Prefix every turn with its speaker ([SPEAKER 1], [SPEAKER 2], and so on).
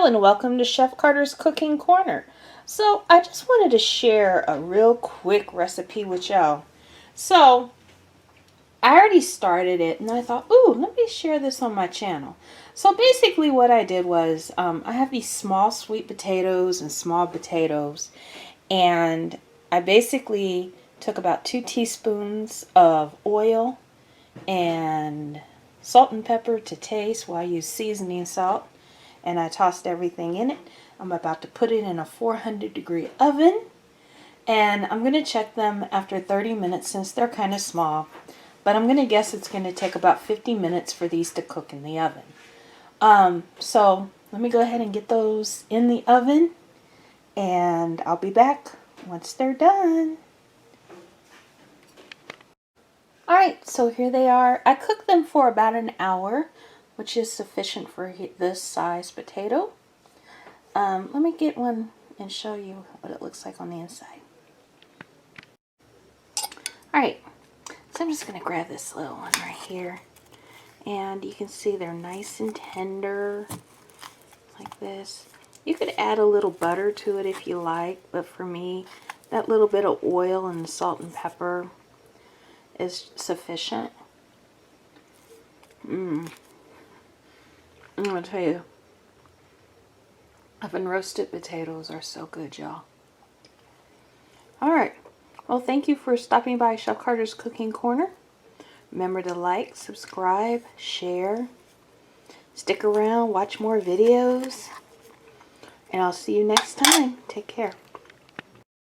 [SPEAKER 1] Michelle and welcome to Chef Carter's Cooking Corner. So I just wanted to share a real quick recipe with y'all. So I already started it and I thought, ooh, let me share this on my channel. So basically what I did was I have these small sweet potatoes and small potatoes, and I basically took about 2 teaspoons of oil and salt and pepper to taste. Well, I use seasoning salt, and I tossed everything in it. I'm about to put it in a 400-degree oven, and I'm going to check them after 30 minutes since they're kind of small, but I'm going to guess it's going to take about 50 minutes for these to cook in the oven. So let me go ahead and get those in the oven, and I'll be back once they're done. Alright, so here they are. I cooked them for about an hour, which is sufficient for this size potato. Let me get one and show you what it looks like on the inside. Alright, so I'm just going to grab this little one right here. And you can see they're nice and tender, like this. You could add a little butter to it if you like, but for me, that little bit of oil and salt and pepper is sufficient. I'm going to tell you, oven roasted potatoes are so good, y'all. Alright, well, thank you for stopping by Chef Carter's Cooking Corner. Remember to like, subscribe, share, stick around, watch more videos, and I'll see you next time. Take care.